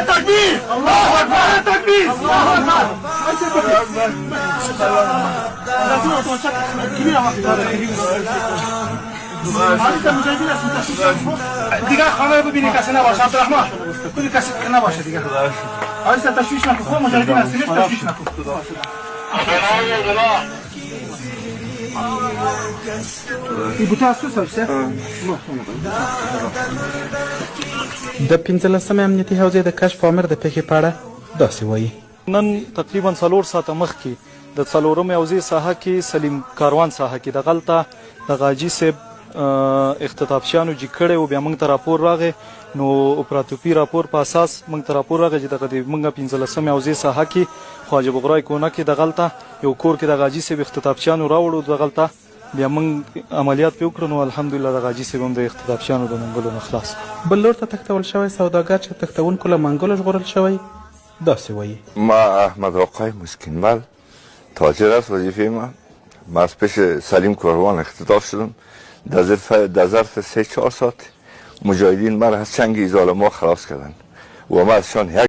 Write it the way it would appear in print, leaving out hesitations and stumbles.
تکبیر! الله اکبر! تکبیر! الله اکبر! دیگه خانه رو ببینی کسی نباشه. عبدالرحمن ببین کسی نباشه دیگه. عزیز تشویش نکن. خود مجاهدین هستی تشویش نکن. این بوته هستو سوشته؟ د 15مې امنیتي حوزې د کشف آمر د پیښې په اړه داسې وایي. نن تقریبا 4 ساعته مخکې د 4مې حوزې ساحه کې سلیم کاروان ساحه کې دغلته د غاجي صاحب اختطافچیانو جګ کړی و. بیا موږ ته راپور راغی نو اپراتوپي راپور په اساس موږ ته راپور راغی چې دغه د موږ 15مې حوزې ساحه کې خواجه بغرای کونه کې دغلته یو کور کې د غاجي صاحب اختطافچیانو راوړو. دغلته بیا موږ عملیات پې وکړو نو الحمدلله د غاجي صاحب هم د اختطافچیانو د منګلو نه خلاص. بل لور ته تښتول شوی سوداګر چې تښتونکو له منګلو ژغورل شوی داسې وایي. ما احمد آقای مسکینمل تاجر است وظیفه ما از پیش سلیم کاروان اختطاف شدم. در ظرف 3-4 ساعت مجاهدین مرا از چنگ ایزال ما خلاص کردند و ما ازشان